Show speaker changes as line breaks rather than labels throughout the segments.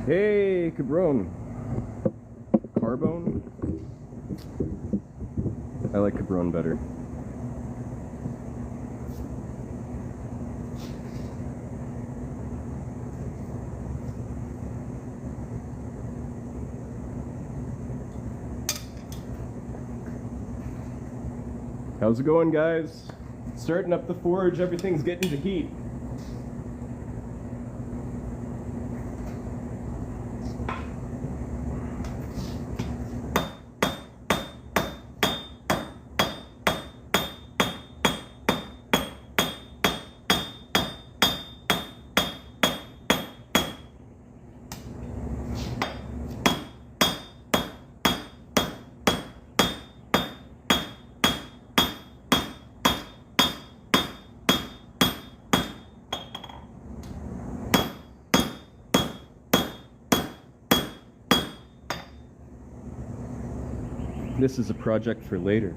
Hey, Cabron. Carbone? I like Cabron better. How's it going, guys? Starting up the forge, everything's getting to heat. This is a project for later.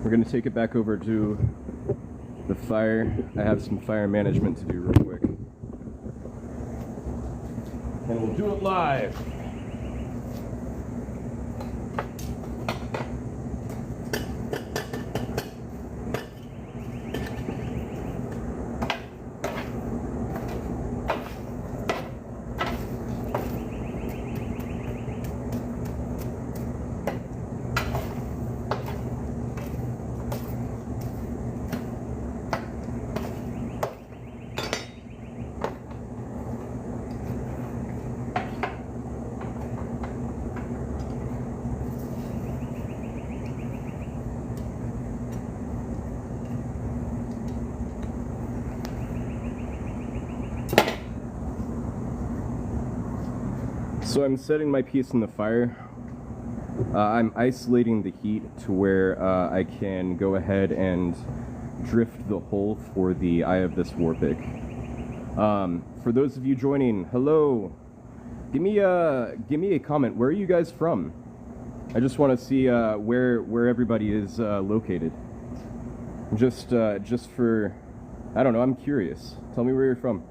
We're going to take it back over to the fire. I have some fire management to do real quick. And we'll do it live. So I'm setting my piece in the fire. I'm isolating the heat to where I can go ahead and drift the hole for the eye of this Warpick. For those of you joining, hello. Give me a comment. Where are you guys from? I just want to see where everybody is located. Just for, I don't know. I'm curious. Tell me where you're from.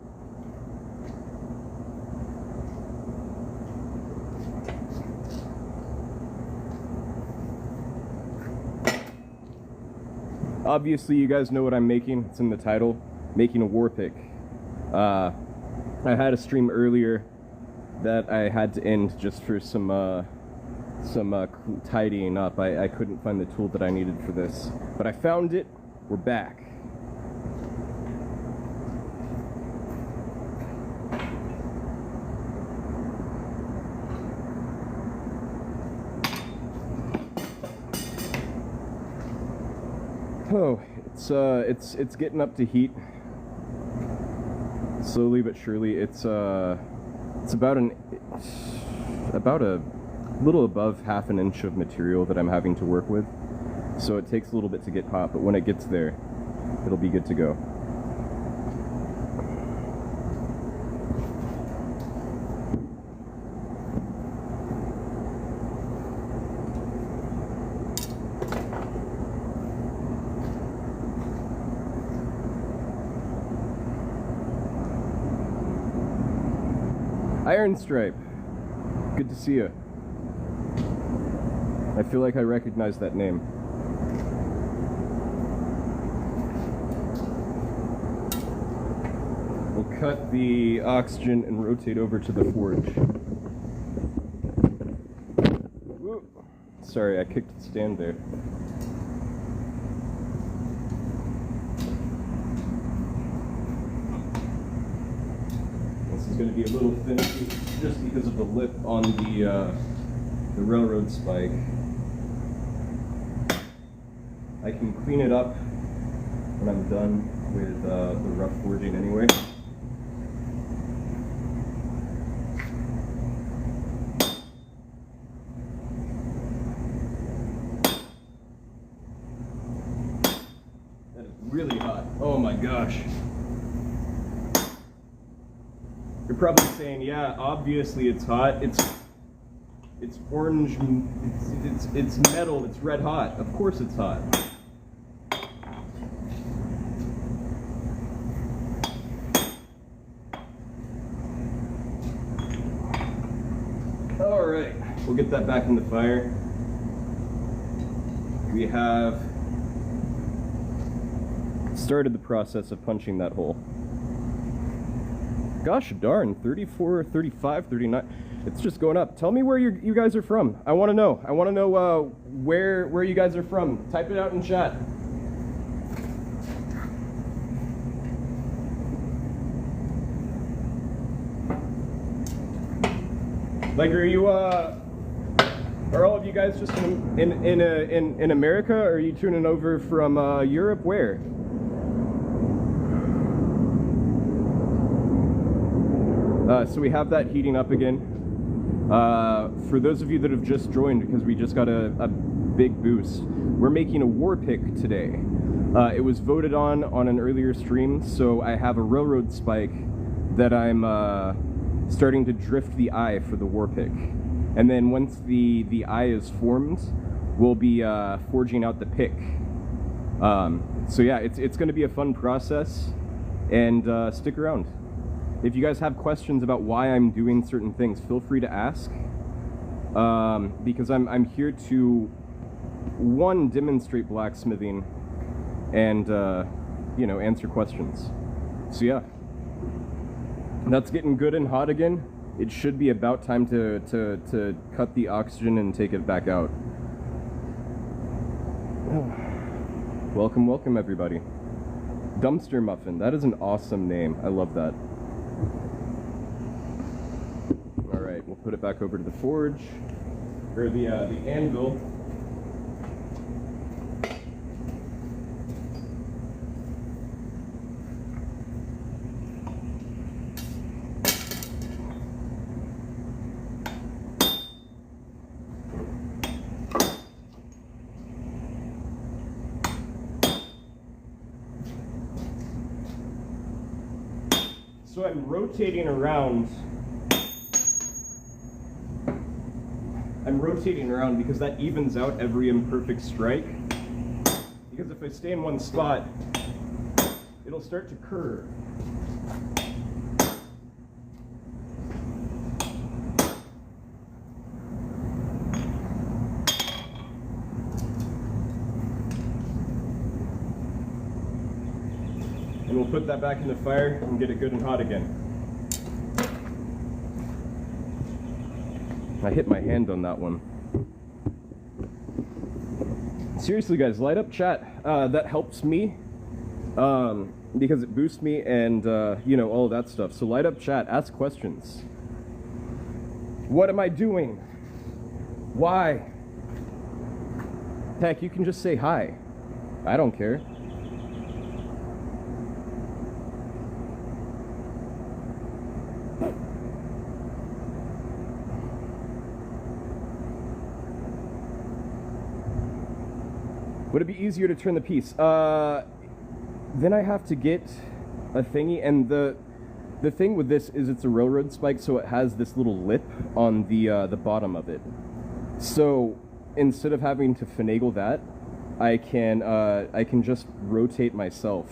Obviously, you guys know what I'm making. It's in the title. Making a Warpick. I had a stream earlier that I had to end just for some tidying up. I couldn't find the tool that I needed for this, but I found it. We're back. Oh, it's getting up to heat. Slowly but surely. It's about a little above half an inch of material that I'm having to work with. So it takes a little bit to get hot, but when it gets there, it'll be good to go. Iron Stripe, good to see you. I feel like I recognize that name. We'll cut the oxygen and rotate over to the forge. Whoop. Sorry, I kicked the stand there. Going to be a little finicky just because of the lip on the railroad spike. I can clean it up when I'm done with the rough forging anyway. That is really hot. Oh my gosh. You're probably saying, yeah, obviously it's hot. It's orange, it's metal, it's red hot. Of course it's hot. All right, we'll get that back in the fire. We have started the process of punching that hole. Gosh darn, 34, 35, 39. It's just going up. Tell me where you guys are from. I want to know. I want to know where you guys are from. Type it out in chat. Like, are all of you guys just in America? Or are you tuning over from Europe? Where? So we have that heating up again. For those of you that have just joined, because we just got a big boost, we're making a Warpick today. It was voted on an earlier stream, so I have a railroad spike that I'm starting to drift the eye for the Warpick. And then once the eye is formed, we'll be forging out the pick. So yeah, it's going to be a fun process, and stick around. If you guys have questions about why I'm doing certain things, feel free to ask, because I'm here to, one, demonstrate blacksmithing, and answer questions. So yeah, that's getting good and hot again. It should be about time to cut the oxygen and take it back out. Welcome, welcome everybody. Dumpster Muffin, that is an awesome name. I love that. Alright, we'll put it back over to the forge, or the anvil. So I'm rotating around. Because that evens out every imperfect strike. Because if I stay in one spot, it'll start to curve. And we'll put that back in the fire and get it good and hot again. I hit my hand on that one. Seriously guys, light up chat. That helps me, because it boosts me and, all of that stuff. So light up chat, ask questions. What am I doing? Why? Heck, you can just say hi. I don't care. Would it be easier to turn the piece? Then I have to get a thingy, and the thing with this is it's a railroad spike, so it has this little lip on the bottom of it. So instead of having to finagle that, I can just rotate myself,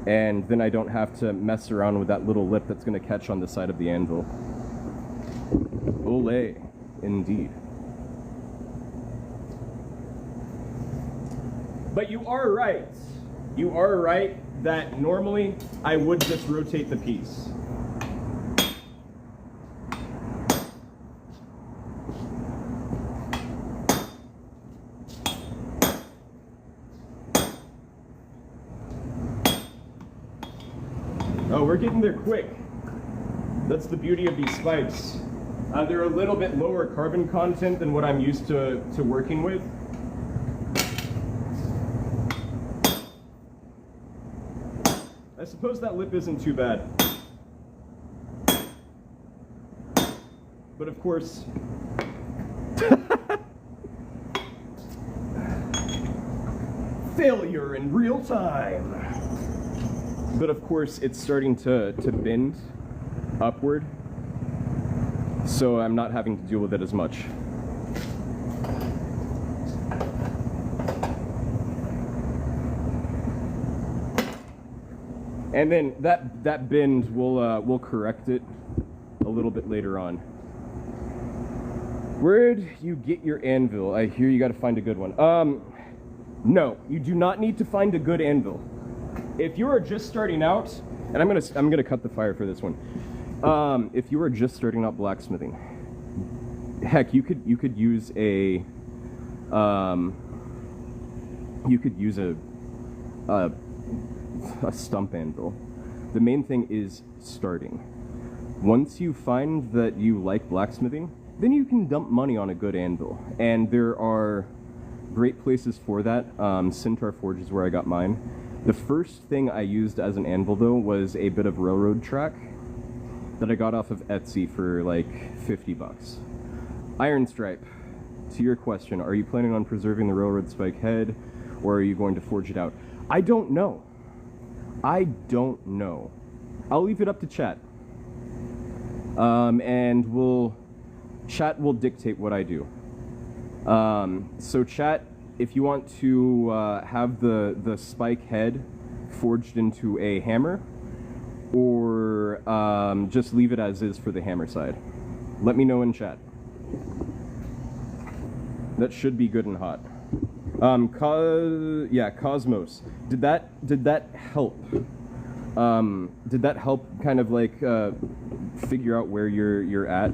and then I don't have to mess around with that little lip that's going to catch on the side of the anvil. Olé, indeed. But you are right. You are right that normally I would just rotate the piece. Oh, we're getting there quick. That's the beauty of these spikes. They're a little bit lower carbon content than what I'm used to working with. I suppose that lip isn't too bad. But of course, failure in real time. But of course, it's starting to bend upward, so I'm not having to deal with it as much. And then that bend, we'll correct it a little bit later on. Where'd you get your anvil? I hear you got to find a good one. No, you do not need to find a good anvil. If you are just starting out, and I'm gonna cut the fire for this one. If you are just starting out blacksmithing, heck, you could use a stump anvil. The main thing is starting. Once you find that you like blacksmithing, then you can dump money on a good anvil, and there are great places for that. Centaur Forge is where I got mine. The first thing I used as an anvil, though, was a bit of railroad track that I got off of Etsy for like 50 bucks. Iron Stripe, to your question, are you planning on preserving the railroad spike head, or are you going to forge it out? I don't know. I don't know. I'll leave it up to chat. And chat will dictate what I do. So chat, if you want to have the spike head forged into a hammer, or just leave it as is for the hammer side, let me know in chat. That should be good and hot. Yeah, Cosmos. Did that help? Did that help kind of like figure out where you're at?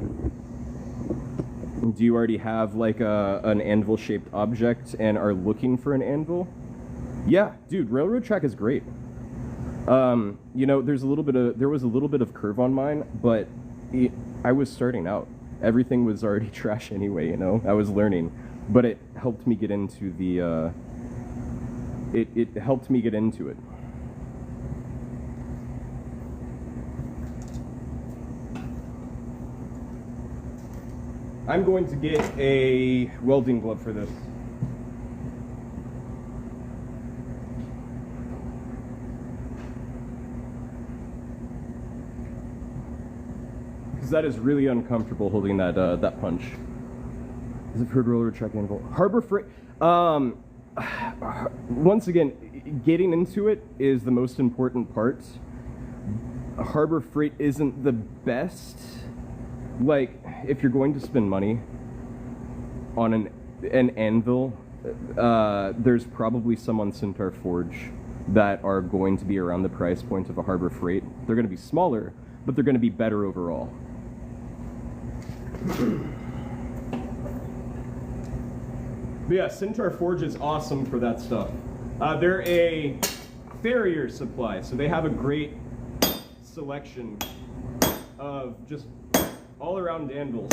Do you already have like an anvil-shaped object and are looking for an anvil? Yeah, dude, railroad track is great. You know, there was a little bit of curve on mine, but I was starting out. Everything was already trash anyway, you know. I was learning, but it helped me get into the. It helped me get into it. I'm going to get a welding glove for this. Because that is really uncomfortable holding that that punch. Is it for railroad track anvil? Harbor Freight. Once again, getting into it is the most important part. Harbor Freight isn't the best. Like, if you're going to spend money on an anvil, there's probably some on Centaur Forge that are going to be around the price point of a Harbor Freight. They're going to be smaller, but they're going to be better overall. But yeah, Centaur Forge is awesome for that stuff. They're a farrier supply, so they have a great selection of just all-around anvils.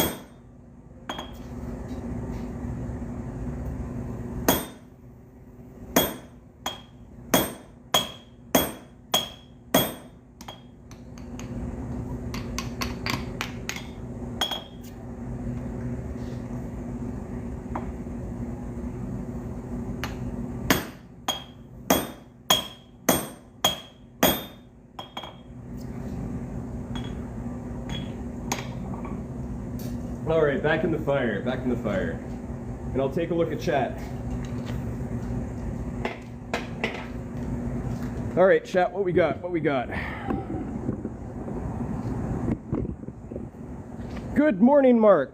All right, back in the fire, And I'll take a look at chat. All right, chat, what we got? Good morning, Mark.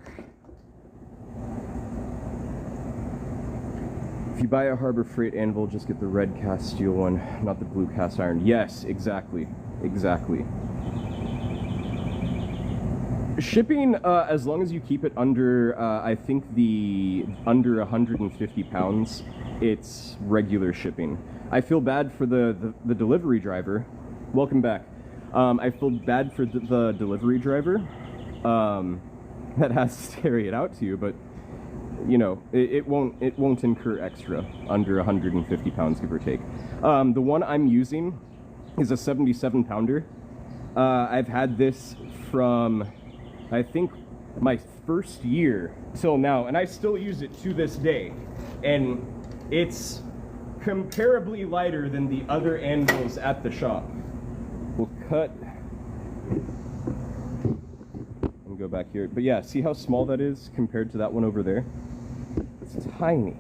If you buy a Harbor Freight anvil, just get the red cast steel one, not the blue cast iron. Yes, exactly. Shipping, as long as you keep it under, I think under 150 pounds, it's regular shipping. I feel bad for the delivery driver. Welcome back. I feel bad for the delivery driver that has to carry it out to you, but you know, it won't incur extra under 150 pounds, give or take. The one I'm using is a 77 pounder. I've had this from, I think, my first year till now, and I still use it to this day, and it's comparably lighter than the other anvils at the shop. We'll cut and go back here, but yeah, see how small that is compared to that one over there? It's tiny.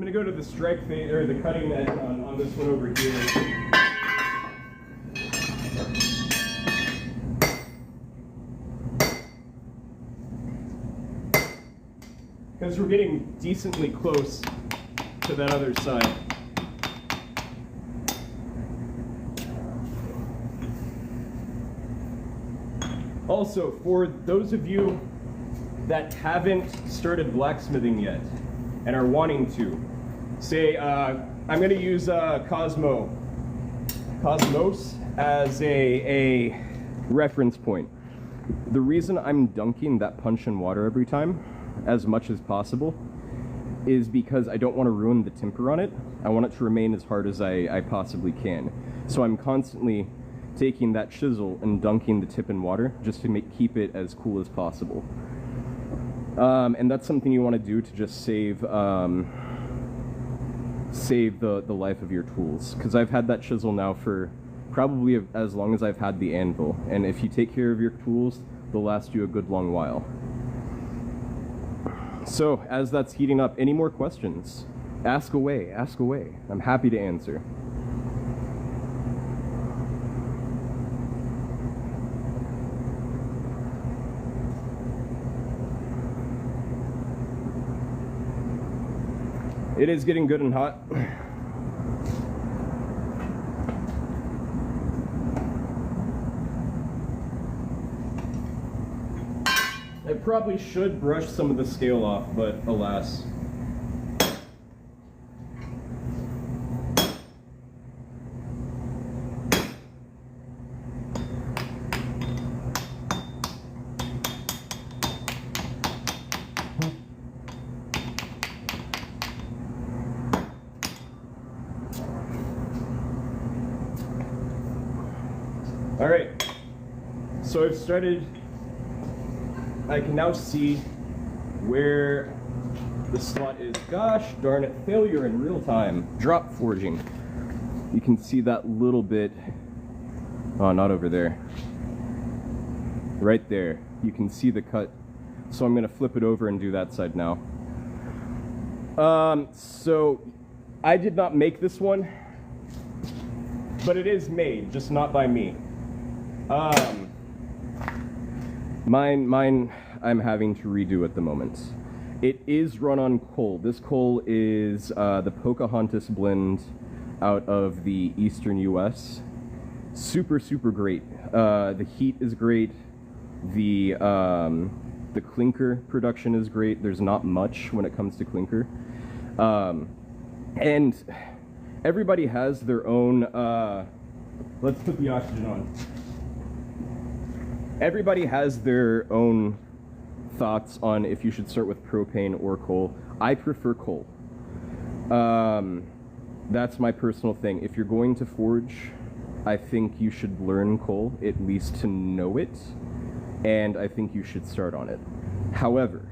gonna go to the strike phase, or the cutting edge on this one over here. Because we're getting decently close to that other side. Also, for those of you that haven't started blacksmithing yet and are wanting to, say, I'm going to use Cosmos as a reference point. The reason I'm dunking that punch in water every time, as much as possible, is because I don't want to ruin the temper on it. I want it to remain as hard as I possibly can. So I'm constantly taking that chisel and dunking the tip in water just to keep it as cool as possible. And that's something you want to do to just save the life of your tools. Because I've had that chisel now for probably as long as I've had the anvil. And if you take care of your tools, they'll last you a good long while. So, as that's heating up, any more questions? Ask away, ask away. I'm happy to answer. It is getting good and hot. I probably should brush some of the scale off, but alas. All right, so I've started. I can now see where the slot is. Gosh darn it, failure in real time. Drop forging. You can see that little bit. Oh, not over there. Right there. You can see the cut. So I'm going to flip it over and do that side now. So I did not make this one, but it is made, just not by me. Mine I'm having to redo at the moment. It is run on coal. This coal is the Pocahontas blend out of the eastern US. Super, super great. The heat is great. The clinker production is great. There's not much when it comes to clinker. And everybody has their own, let's put the oxygen on. Everybody has their own thoughts on if you should start with propane or coal. I prefer coal. That's my personal thing. If you're going to forge, I think you should learn coal, at least to know it, and I think you should start on it. However,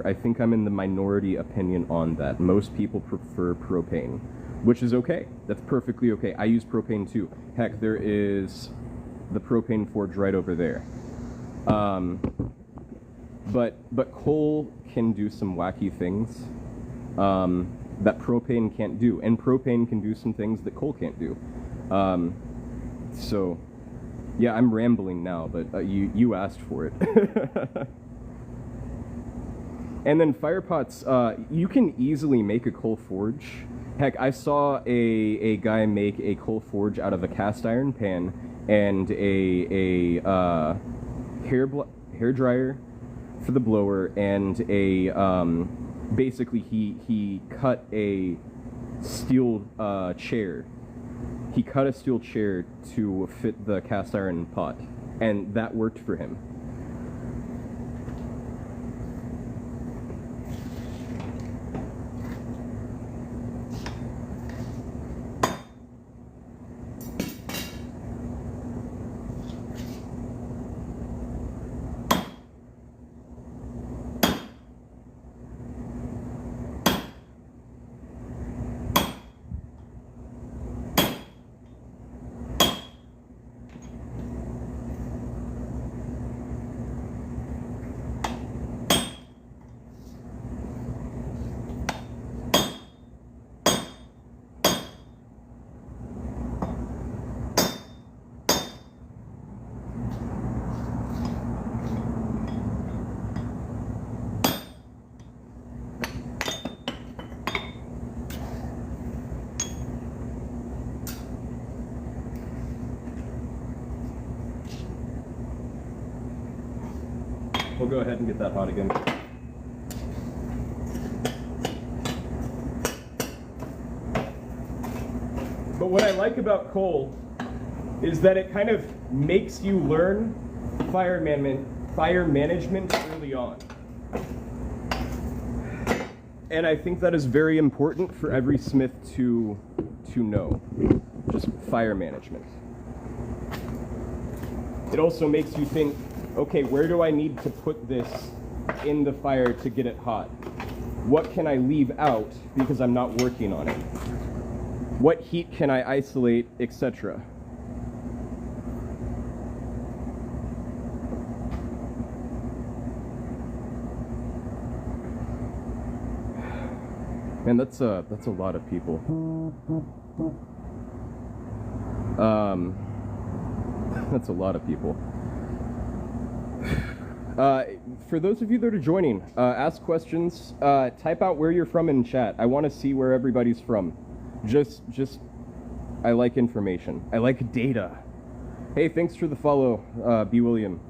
I think I'm in the minority opinion on that. Most people prefer propane, which is okay. That's perfectly okay. I use propane too. Heck, there is the propane forge right over there. But coal can do some wacky things that propane can't do, and propane can do some things that coal can't do. So yeah, I'm rambling now, but you asked for it. And then fire pots, you can easily make a coal forge. Heck, I saw a guy make a coal forge out of a cast iron pan and a hair dryer for the blower, and a basically he cut a steel chair. He cut a steel chair to fit the cast iron pot, and that worked for him. we'll go ahead and get that hot again. But what I like about coal is that it kind of makes you learn fire management early on. And I think that is very important for every smith to know, just fire management. It also makes you think, okay, where do I need to put this in the fire to get it hot? What can I leave out because I'm not working on it? What heat can I isolate, etc.? Man, that's a lot of people. That's a lot of people. For those of you that are joining, ask questions. Type out where you're from in chat. I want to see where everybody's from. Just, I like information. I like data. Hey, thanks for the follow, B. William.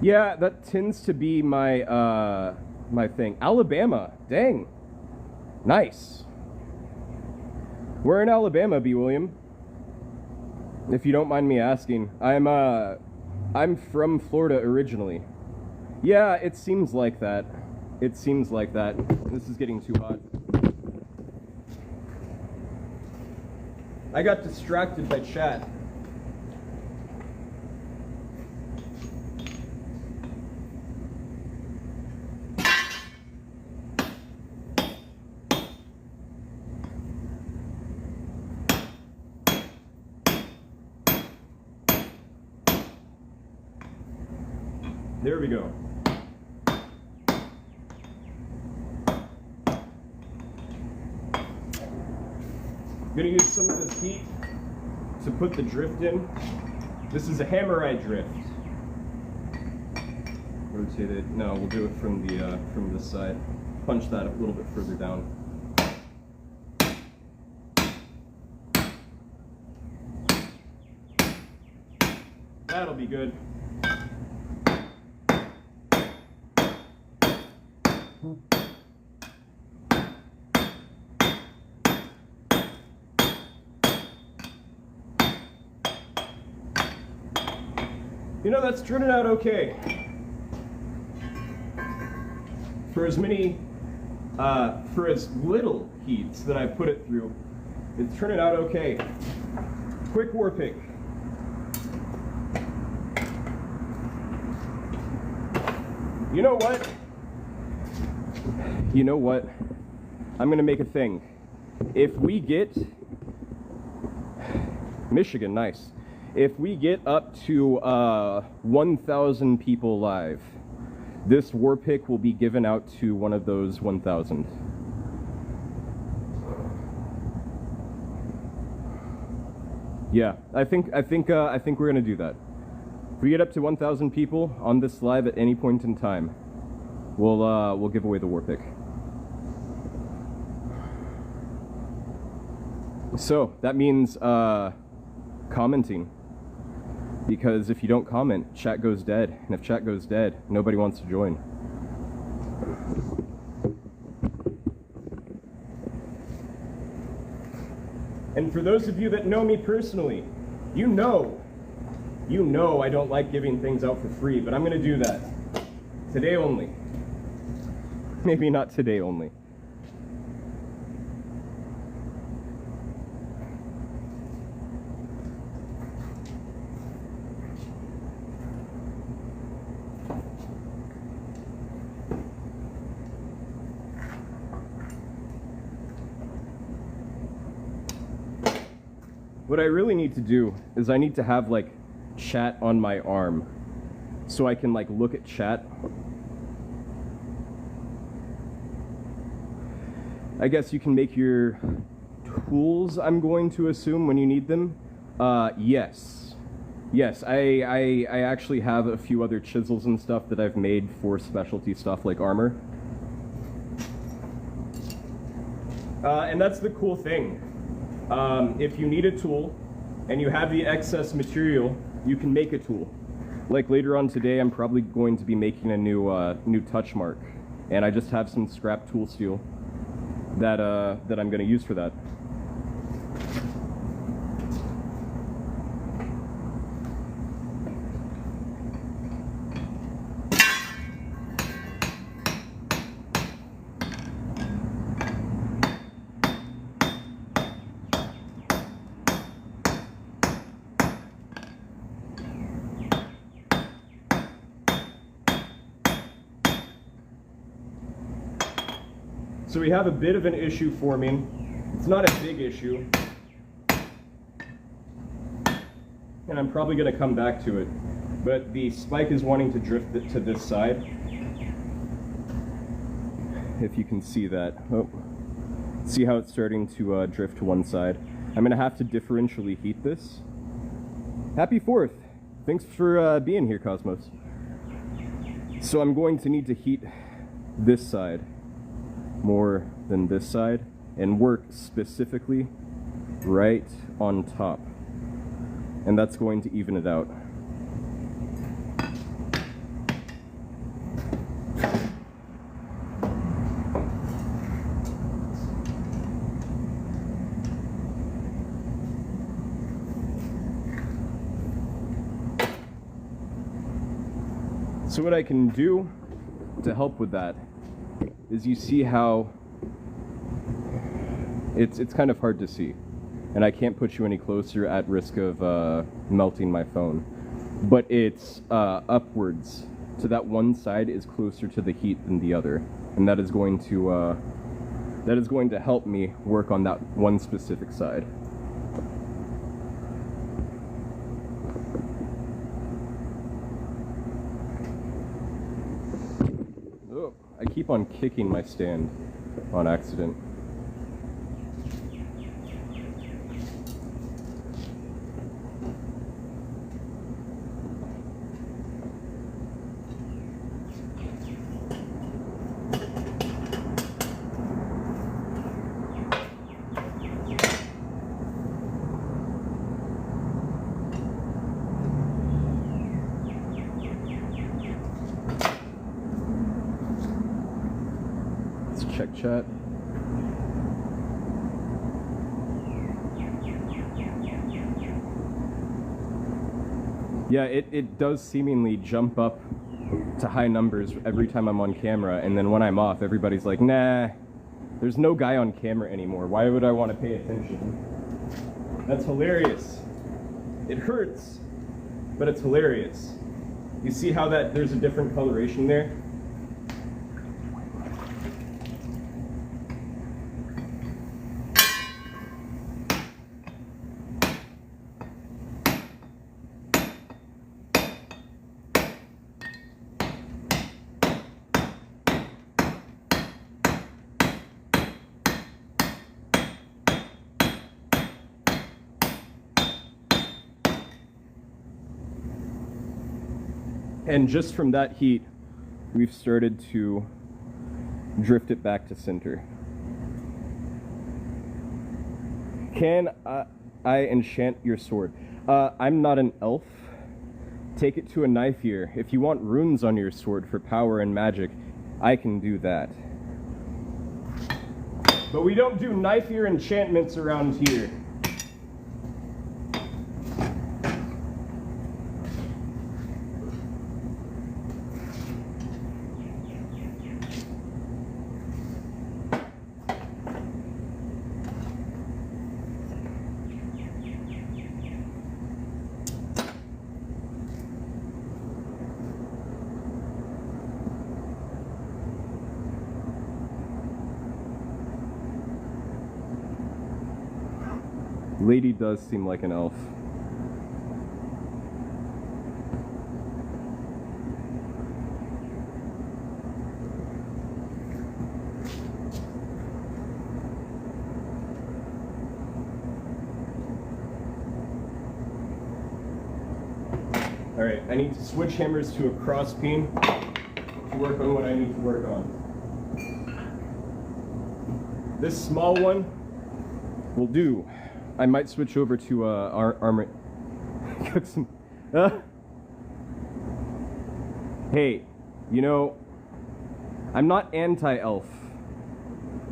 Yeah, that tends to be my my thing. Alabama, dang, nice. Where in Alabama, B. William? If you don't mind me asking, I'm from Florida originally. Yeah, it seems like that. It seems like that. This is getting too hot. I got distracted by chat. There we go. I'm gonna use some of this heat to put the drift in. This is a hammer eye drift. Rotate it. No, we'll do it from this side. Punch that a little bit further down. That'll be good. You know, that's turning out okay. For as little heats that I put it through, it's turning out okay. Quick Warpick. You know what? You know what? I'm gonna make a thing. If we get Michigan, nice. If we get up to 1,000 people live, this Warpick will be given out to one of those 1,000. Yeah, I think we're gonna do that. If we get up to 1,000 people on this live at any point in time, we'll give away the Warpick. So that means commenting. Because if you don't comment, chat goes dead. And if chat goes dead, nobody wants to join. And for those of you that know me personally, you know I don't like giving things out for free, but I'm gonna do that. Today only. Maybe not today only. What I really need to do is I need to have like chat on my arm so I can like look at chat. I guess you can make your tools, I'm going to assume, when you need them. Yes. Yes, I actually have a few other chisels and stuff that I've made for specialty stuff like armor. And that's the cool thing. If you need a tool and you have the excess material, you can make a tool. Like later on today, I'm probably going to be making a new touch mark, and I just have some scrap tool steel that I'm going to use for that. So we have a bit of an issue forming. It's not a big issue, and I'm probably going to come back to it, but the spike is wanting to drift it to this side. If you can see that. Oh, see how it's starting to drift to one side. I'm going to have to differentially heat this. Happy 4th. Thanks for being here, Cosmos. So I'm going to need to heat this side more than this side and work specifically right on top, and that's going to even it out. So what I can do to help with that is, you see how it's kind of hard to see, and I can't put you any closer at risk of melting my phone, but it's upwards, so that one side is closer to the heat than the other, and that is going to help me work on that one specific side. I keep on kicking my stand on accident. Check chat. Yeah, it does seemingly jump up to high numbers every time I'm on camera, and then when I'm off, everybody's like, nah, there's no guy on camera anymore. Why would I want to pay attention? That's hilarious. It hurts, but it's hilarious. You see how there's a different coloration there? And just from that heat, we've started to drift it back to center. Can I enchant your sword? I'm not an elf. Take it to a knife ear. If you want runes on your sword for power and magic, I can do that. But we don't do knife ear enchantments around here. Lady does seem like an elf. Alright, I need to switch hammers to a cross peen to work on what I need to work on. This small one will do I might switch over to armor. Cook some. Hey, you know, I'm not anti-elf.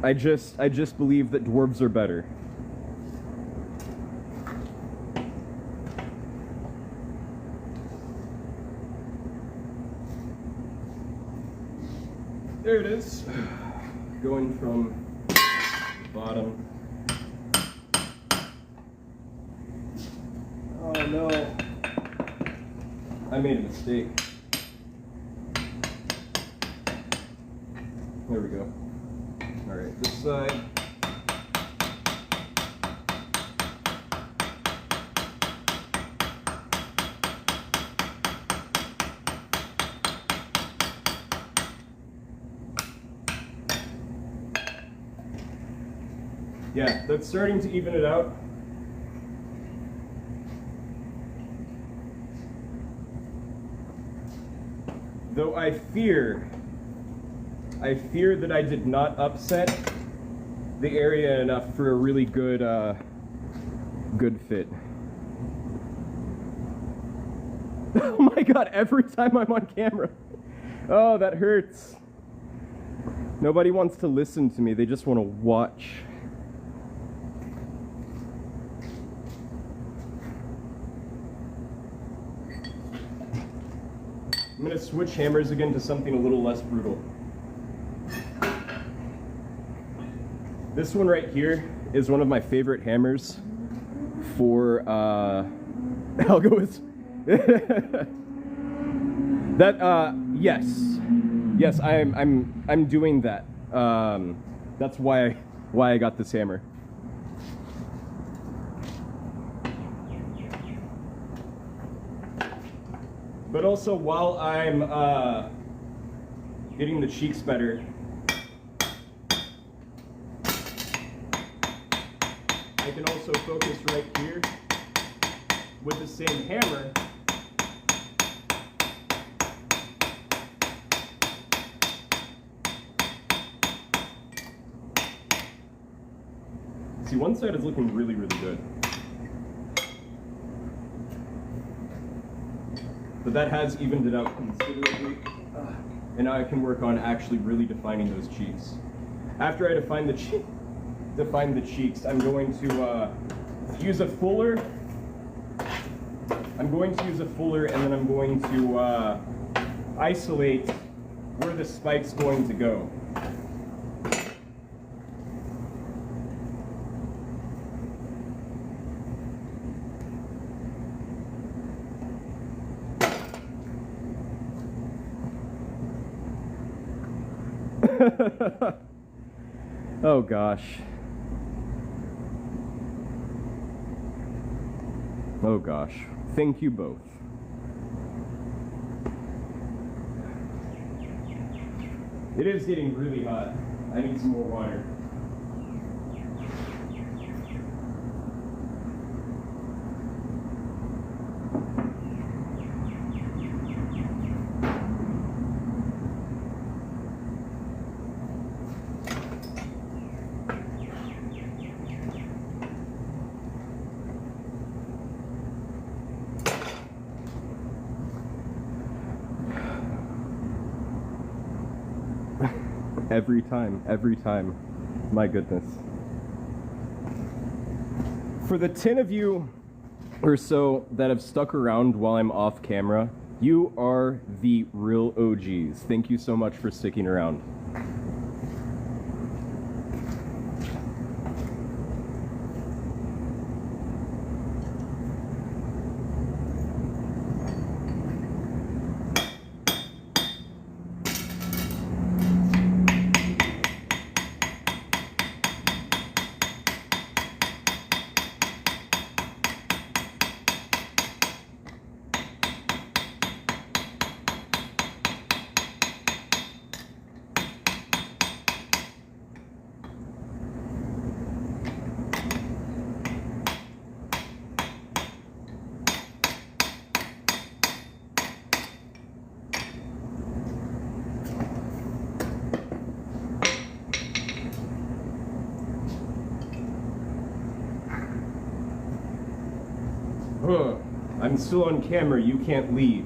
I just believe that dwarves are better. There it is. Going from the bottom. Oh no. I made a mistake. There we go. Alright, this side. Yeah, that's starting to even it out. Though I fear that I did not upset the area enough for a really good good fit. Oh my god, every time I'm on camera. Oh, that hurts. Nobody wants to listen to me, they just want to watch. I'm going to switch hammers again to something a little less brutal. This one right here is one of my favorite hammers for algos. That yes, I'm doing that. That's why I got this hammer. But also, while I'm getting the cheeks better, I can also focus right here with the same hammer. See, one side is looking really, really good. But that has evened it out considerably, and now I can work on actually really defining those cheeks. After I define the cheeks, I'm going to use a fuller. And then I'm going to isolate where the spike's going to go. Oh gosh. Oh gosh. Thank you both. It is getting really hot. I need some more water. Every time. My goodness. For the 10 of you or so that have stuck around while I'm off camera, you are the real OGs. Thank you so much for sticking around. Huh. I'm still on camera, you can't leave.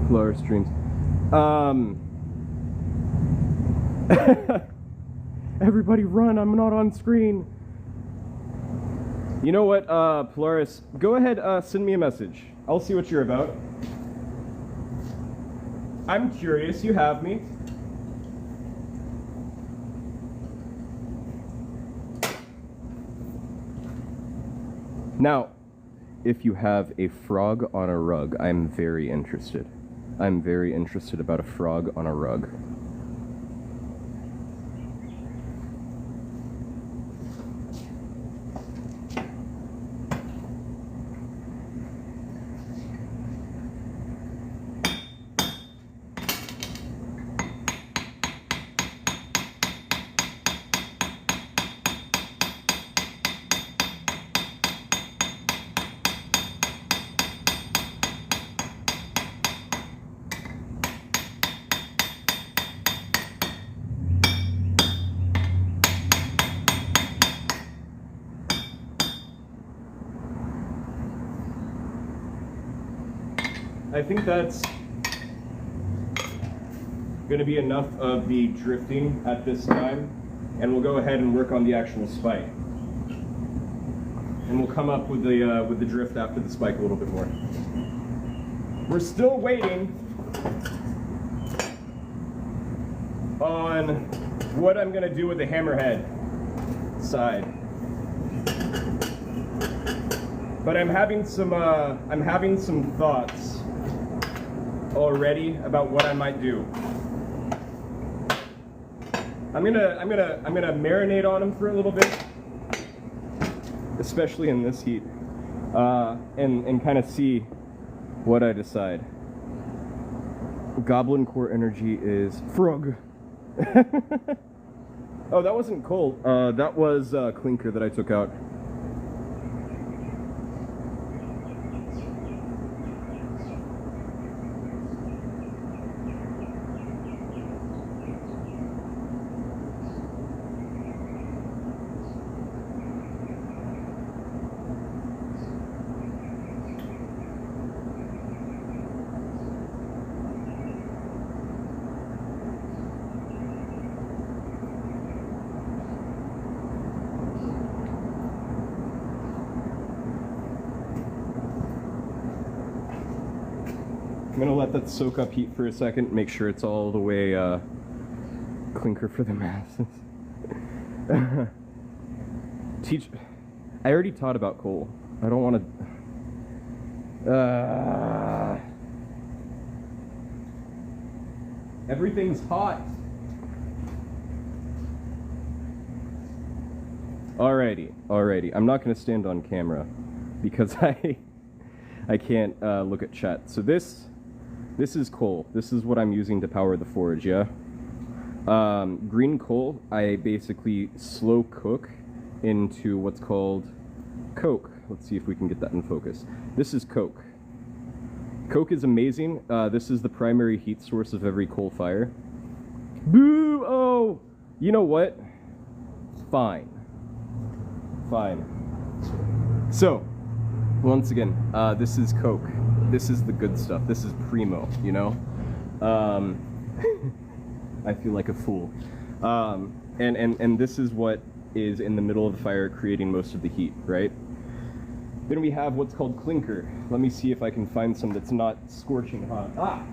Lower streams. Everybody run, I'm not on screen. You know what, Polaris, go ahead, send me a message. I'll see what you're about. I'm curious, you have me. Now, if you have a frog on a rug, I'm very interested. I'm very interested about a frog on a rug. I think that's going to be enough of the drifting at this time, and we'll go ahead and work on the actual spike. And we'll come up with the drift after the spike a little bit more. We're still waiting on what I'm going to do with the hammerhead side. But I'm having some thoughts already about what I might do. I'm gonna marinate on them for a little bit, especially in this heat, and kind of see what I decide. Goblin core energy is frog. Oh, that wasn't coal. That was clinker that I took out. I'm gonna let that soak up heat for a second, make sure it's all the way clinker for the masses. I already taught about coal. I don't want to. Everything's hot. Alrighty. I'm not gonna stand on camera because I can't look at chat. So this is coal. This is what I'm using to power the forge, yeah? Green coal, I basically slow cook into what's called coke. Let's see if we can get that in focus. This is coke. Coke is amazing. This is the primary heat source of every coal fire. Boo! Oh! You know what? Fine. So, once again, this is coke. This is the good stuff. This is primo, you know? I feel like a fool. And this is what is in the middle of the fire creating most of the heat, right? Then we have what's called clinker. Let me see if I can find some that's not scorching hot. Ah!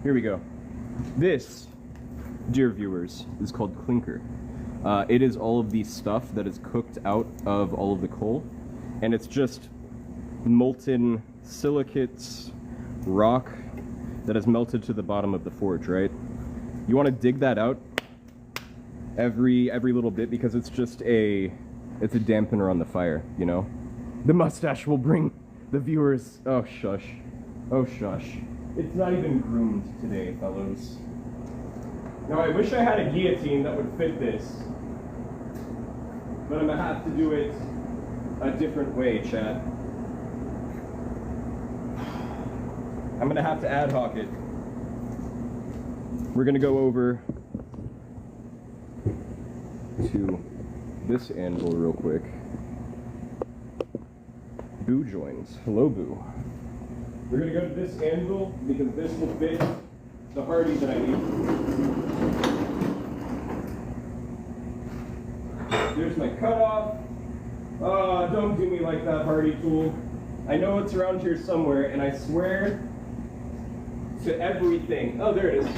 Here we go. This, dear viewers, is called clinker. It is all of the stuff that is cooked out of all of the coal, and it's just molten silicates, rock that has melted to the bottom of the forge, right? You want to dig that out every little bit because it's just it's a dampener on the fire, you know? The mustache will bring the viewers... Oh, shush. Oh, shush. It's not even groomed today, fellows. Now, I wish I had a guillotine that would fit this. but I'm gonna have to do it a different way, chat. I'm gonna have to ad hoc it. We're gonna go over to this anvil real quick. Boo joins. Hello, Boo. We're gonna go to this anvil because this will fit the hardy that I need. There's my cutoff. Don't do me like that, hardy tool. I know it's around here somewhere, and I swear to everything. Oh, there it is.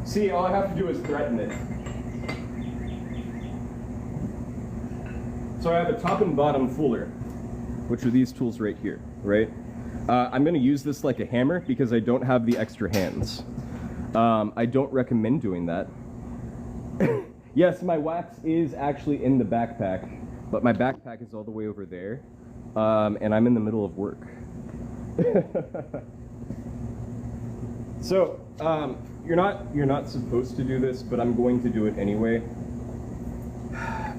See, all I have to do is threaten it. So I have a top and bottom fuller, which are these tools right here, right? I'm gonna use this like a hammer because I don't have the extra hands. I don't recommend doing that. Yes, my wax is actually in the backpack, but my backpack is all the way over there, and I'm in the middle of work. So, you're not supposed to do this, but I'm going to do it anyway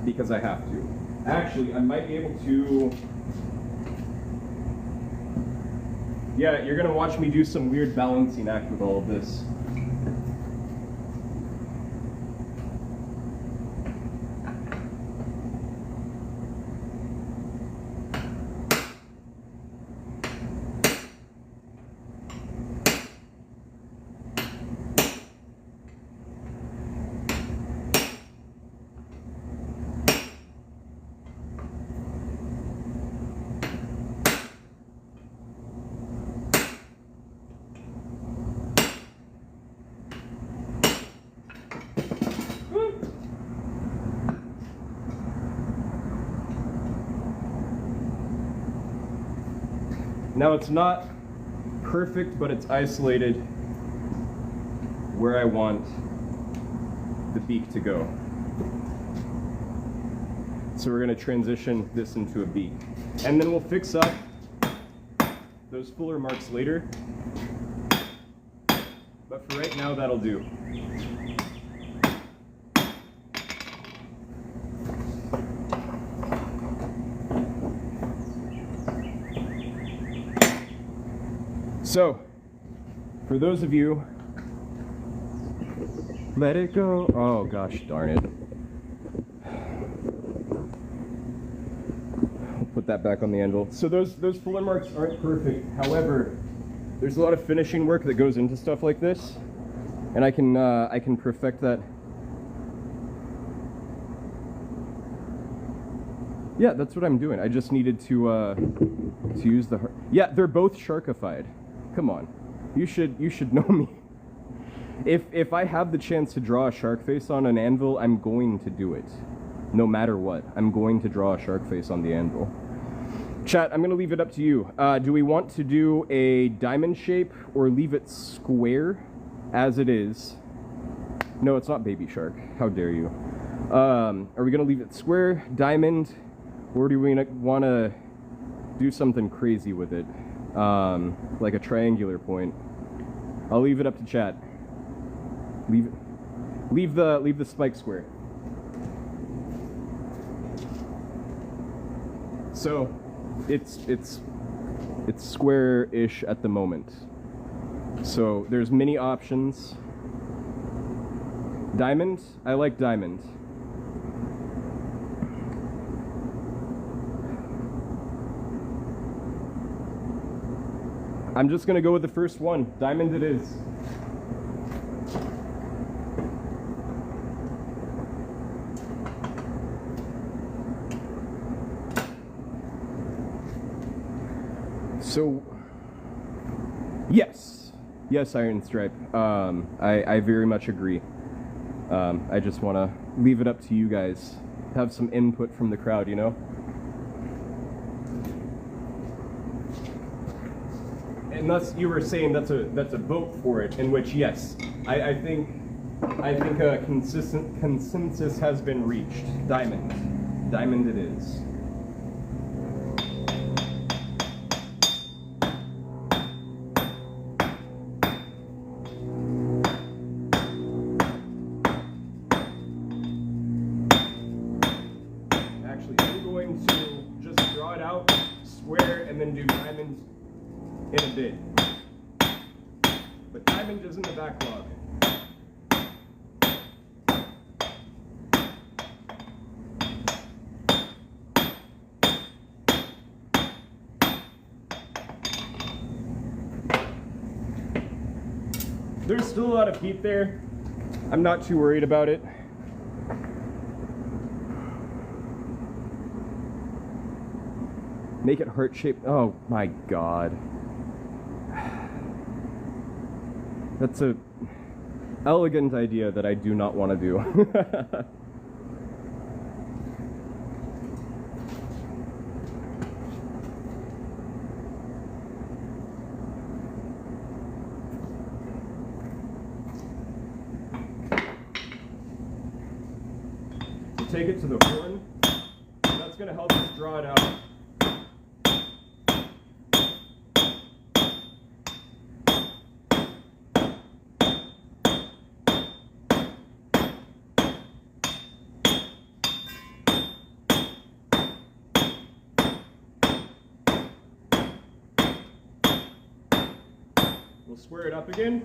because I have to. Actually, I might be able to. Yeah, you're gonna watch me do some weird balancing act with all of this. Now it's not perfect, but it's isolated where I want the beak to go. So we're going to transition this into a beak. And then we'll fix up those fuller marks later. But for right now, that'll do. So, for those of you, let it go. Oh gosh, darn it. I'll put that back on the anvil. So those fuller marks aren't perfect. However, there's a lot of finishing work that goes into stuff like this, and I can perfect that. Yeah, that's what I'm doing. I just needed to use the. Yeah, they're both sharkified. Come on, you should know me. If I have the chance to draw a shark face on an anvil, I'm going to do it. No matter what, I'm going to draw a shark face on the anvil. Chat, I'm gonna leave it up to you. Do we want to do a diamond shape or leave it square as it is? No, it's not baby shark. How dare you? Are we gonna leave it square, diamond, or do we want to do something crazy with it? Like a triangular point. I'll leave it up to chat. Leave the spike square. So it's square-ish at the moment. So there's many options. Diamond? I like diamond. I'm just gonna go with the first one. Diamond it is. So, yes, Iron Stripe. I very much agree. I just want to leave it up to you guys. Have some input from the crowd, you know? Unless you were saying that's a vote for it, in which yes, I think a consistent consensus has been reached. Diamond it is. square and then do diamond in a bit. But diamond is in the backlog. There's still a lot of heat there. I'm not too worried about it. Make it heart-shaped. Oh my god. That's a elegant idea that I do not want to do. Take it to the horn. That's going to help us draw it out. We'll square it up again.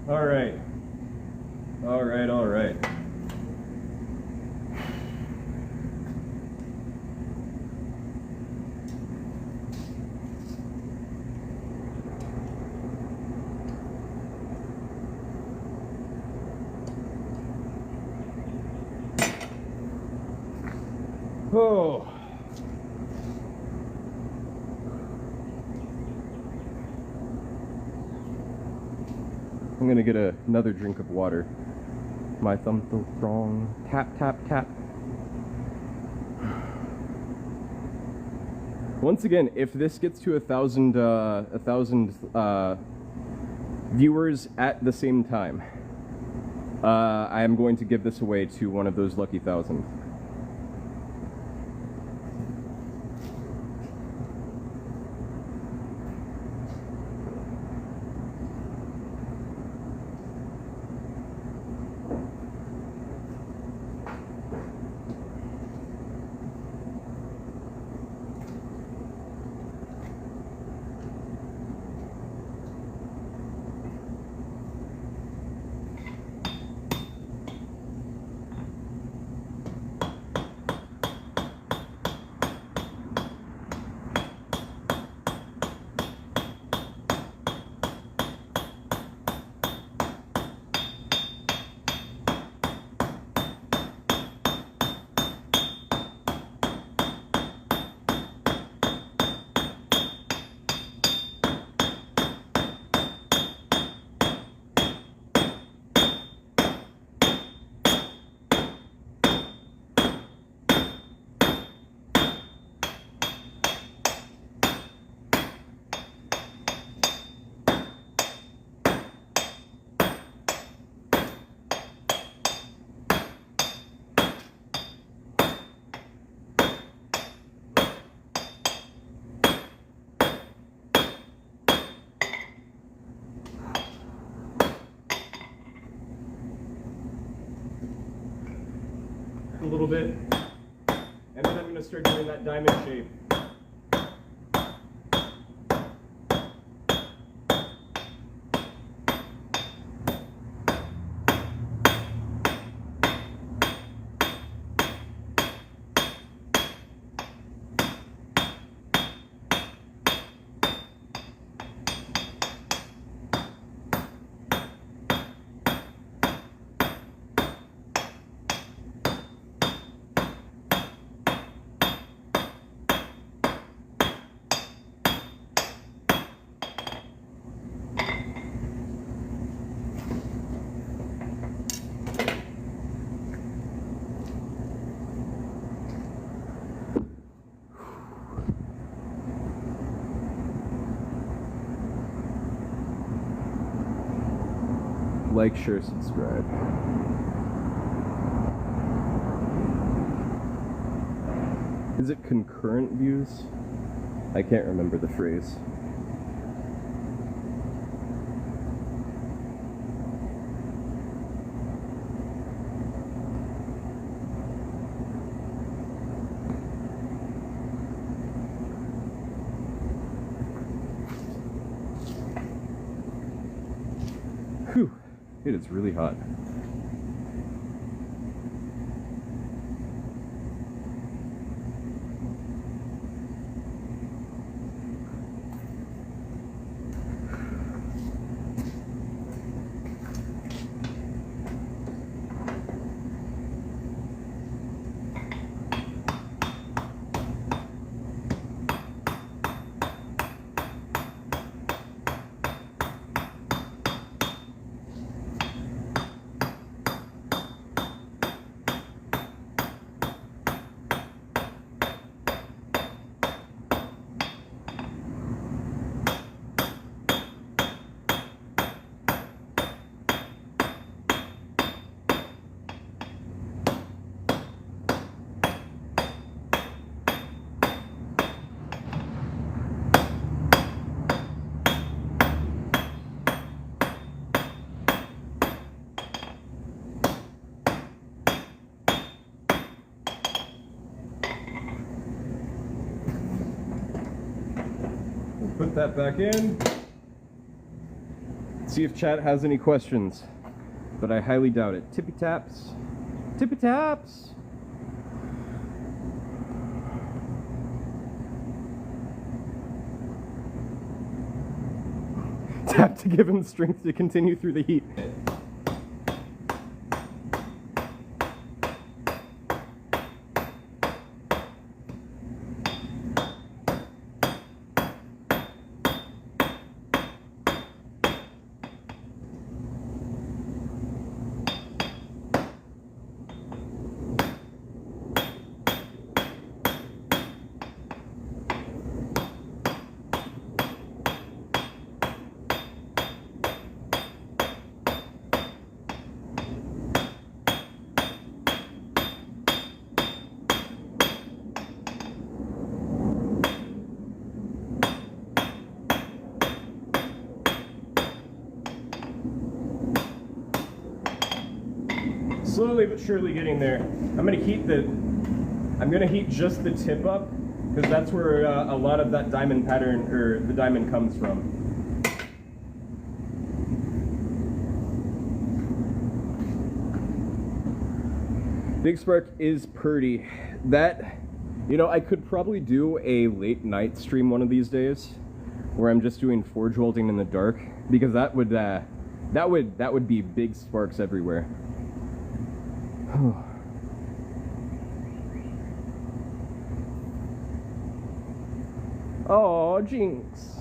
All right. Oh. I'm gonna get another drink of water. My thumb feels wrong. Tap, tap, tap. Once again, if this gets to 1,000 viewers at the same time, I am going to give this away to one of those lucky 1,000. A little bit, and then I'm going to start doing that diamond shape. Like, share, subscribe. Is it concurrent views? I can't remember the phrase. Whew, it is really hot. Put that back in. See if chat has any questions, but I highly doubt it. Tippy taps. Tippy taps. Tap to give him strength to continue through the heat. Slowly but surely getting there. I'm gonna heat just the tip up, because that's where a lot of that diamond pattern, or the diamond, comes from. Big Spark is pretty. That, you know, I could probably do a late night stream one of these days, where I'm just doing forge welding in the dark, because that would be big sparks everywhere. Oh, Jinx.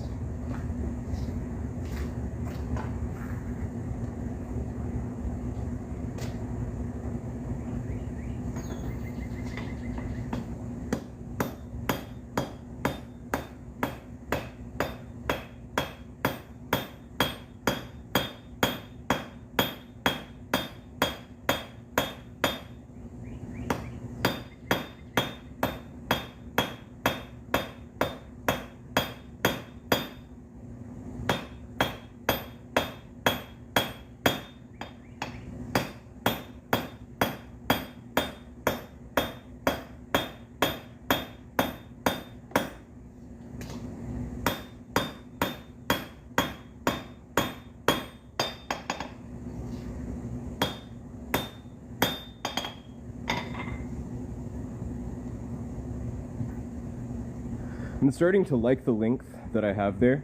I'm starting to like the length that I have there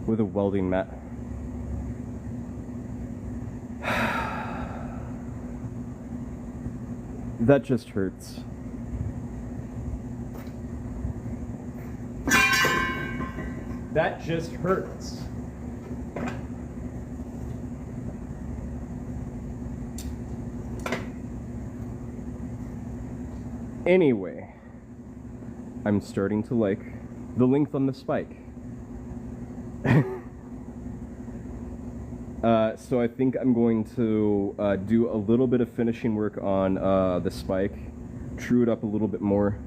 with a welding mat. That just hurts. That just hurts. Anyway, I'm starting to like the length on the spike. So I think I'm going to do a little bit of finishing work on the spike, true it up a little bit more,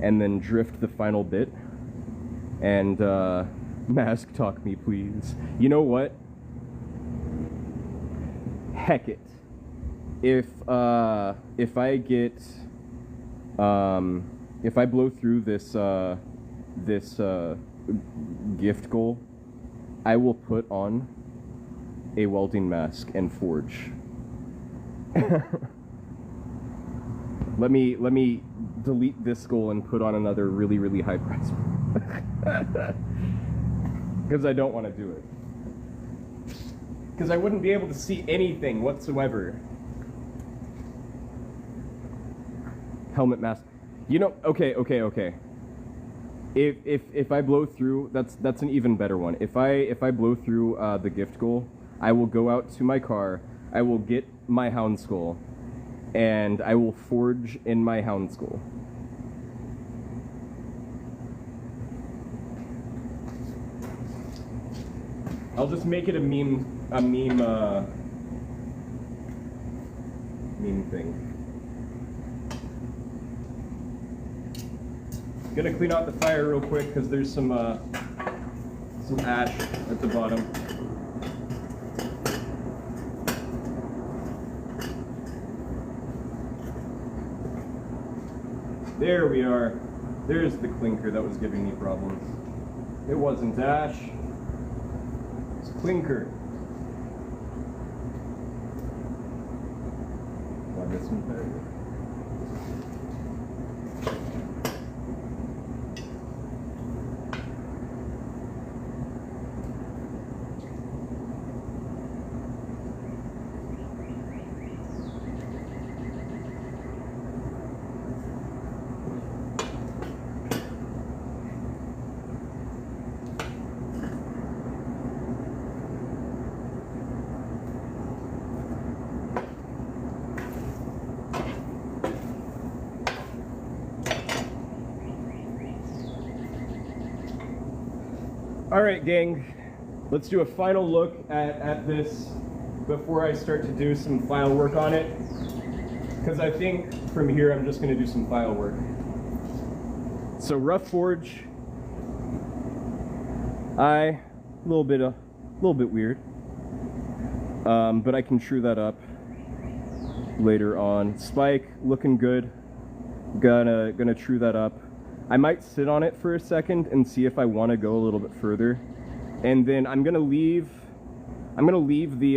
and then drift the final bit. And mask talk me, please. You know what? Heck it. If I get if I blow through this gift goal, I will put on a welding mask and forge. let me delete this goal and put on another really high price because I don't want to do it, because I wouldn't be able to see anything whatsoever. Helmet mask. You know, okay. If I blow through, that's an even better one. If I blow through the gift goal, I will go out to my car, I will get my hound skull, and I will forge in my hound skull. I'll just make it a meme thing. Gonna clean out the fire real quick because there's some ash at the bottom. There we are. There's the clinker that was giving me problems. It wasn't ash. It's clinker. Oh, I got some there. Alright gang, let's do a final look at this before I start to do some file work on it, because I think from here I'm just going to do some file work. So rough forge, a little bit weird, but I can true that up later on. Spike, looking good, gonna true that up. I might sit on it for a second and see if I want to go a little bit further, and then I'm gonna leave the